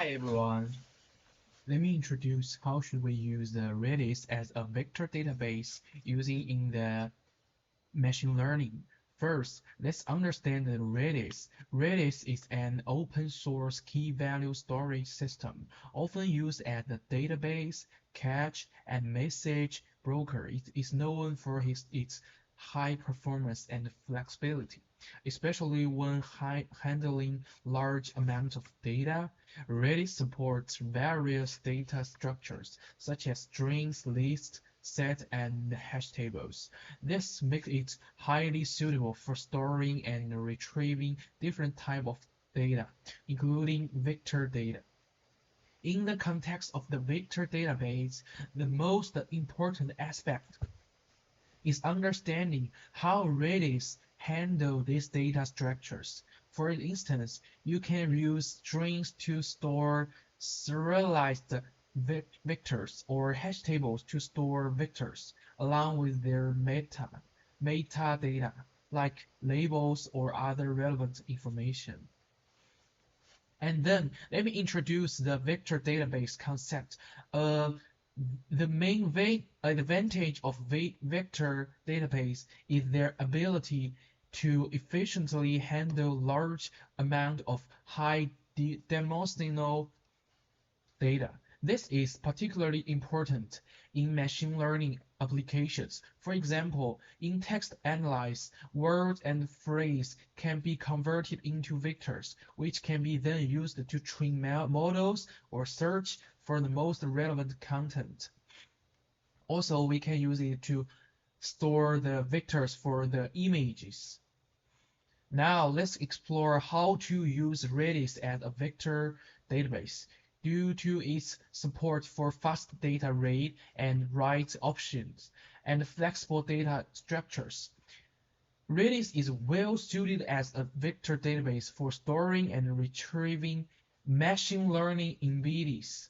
Hi everyone. Let me introduce how should we use the Redis as a vector database using in the machine learning. First, let's understand the Redis. Redis is an open source key value storage system, often used as a database, cache, and message broker. It is known for its high performance and flexibility, especially when handling large amounts of data. Redis supports various data structures, such as strings, lists, set, and hash tables. This makes it highly suitable for storing and retrieving different types of data, including vector data. In the context of the vector database, the most important aspect is understanding how Redis handle these data structures. For instance, you can use strings to store serialized vectors or hash tables to store vectors along with their metadata like labels or other relevant information. And then let me introduce the vector database concept. The main advantage of vector database is their ability to efficiently handle large amount of high-dimensional data. This is particularly important in machine learning applications. For example, in text analysis, words and phrases can be converted into vectors, which can be then used to train models or search for the most relevant content. Also, we can use it to store the vectors for the images. Now, let's explore how to use Redis as a vector database. Due to its support for fast data read and write options and flexible data structures, Redis is well suited as a vector database for storing and retrieving machine learning embeddings.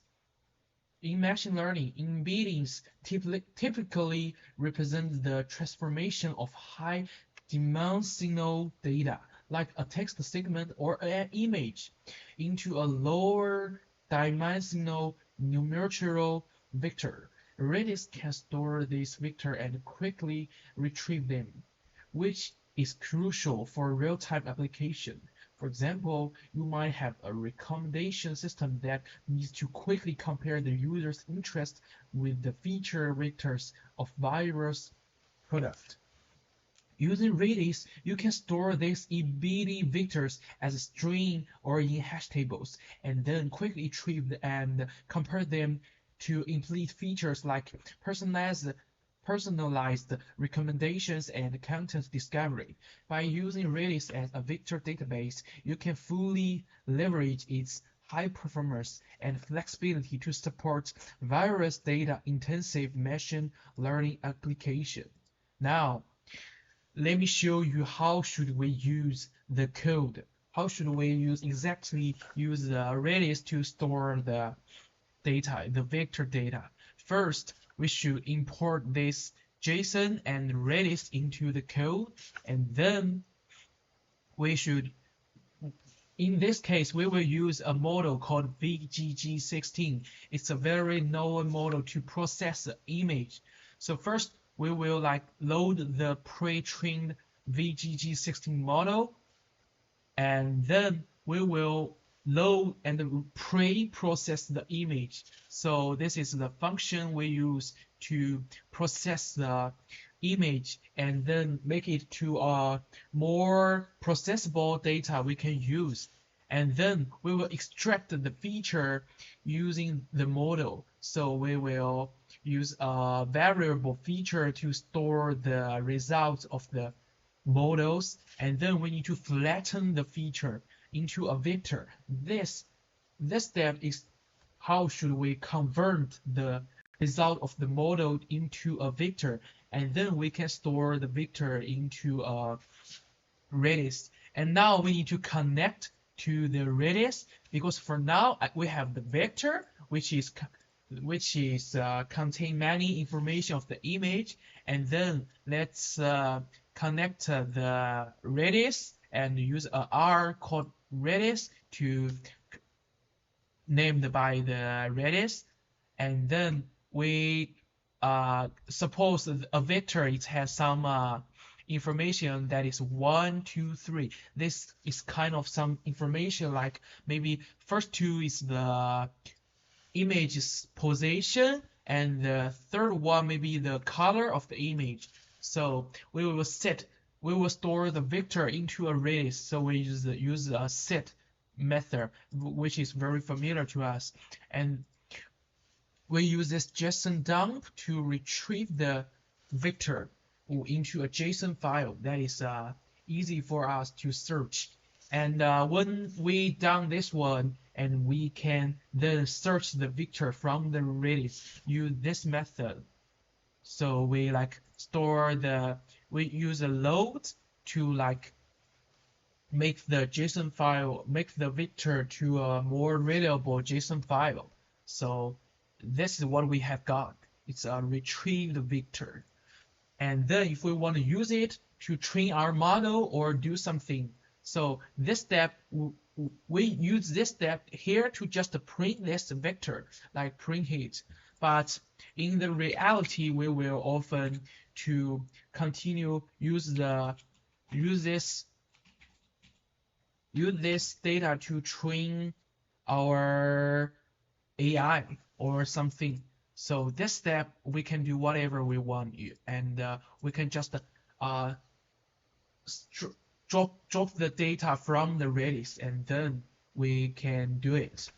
In machine learning, embeddings typically represent the transformation of high-dimensional data, like a text segment or an image, into a lower dimensional numerical vector. Redis can store this vector and quickly retrieve them, which is crucial for real-time application. For example, you might have a recommendation system that needs to quickly compare the user's interest with the feature vectors of various products. Using Redis, you can store these embedded vectors as a string or in hash tables, and then quickly retrieve and compare them to implement features like personalized recommendations and content discovery. By using Redis as a vector database, you can fully leverage its high performance and flexibility to support various data-intensive machine learning applications. Now, let me show you how should we use the code. How should we exactly use the Redis to store the data, the vector data. First, we should import this JSON and Redis into the code, and then we should, in this case, we will use a model called VGG16. It's a very known model to process the image. So first, we will load the pre-trained VGG16 model, and then we will load and pre-process the image. So this is the function we use to process the image and then make it to a more processable data we can use. And then we will extract the feature using the model. So we will use a variable feature to store the results of the models, and then we need to flatten the feature into a vector. This step is how should we convert the result of the model into a vector, and then we can store the vector into a Redis. And now we need to connect to the Redis, because for now we have the vector which is contain many information of the image, and then let's connect the Redis and use a R called Redis to named by the Redis, and then we suppose a vector it has some information that is 1, 2, 3. This is kind of some information like maybe first two is the image's position, and the third one may be the color of the image. So we will store the vector into a Redis. So we use a set method, which is very familiar to us, and we use this JSON dump to retrieve the vector into a JSON file that is easy for us to search. And when we done this one, and we can then search the vector from the Redis, use this method. So we like we use a load to like make the JSON file, make the vector to a more readable JSON file. So this is what we have got. It's a retrieved vector. And then if we want to use it to train our model or do something, so this step, we use this step here to just print this vector, like print it. But in the reality, we will often to continue use this data to train our AI or something. So this step we can do whatever we want, and we can just drop the data from the Redis, and then we can do it.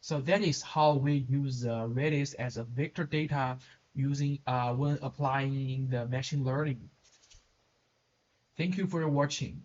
So that is how we use Redis as a vector data using when applying the machine learning. Thank you for watching.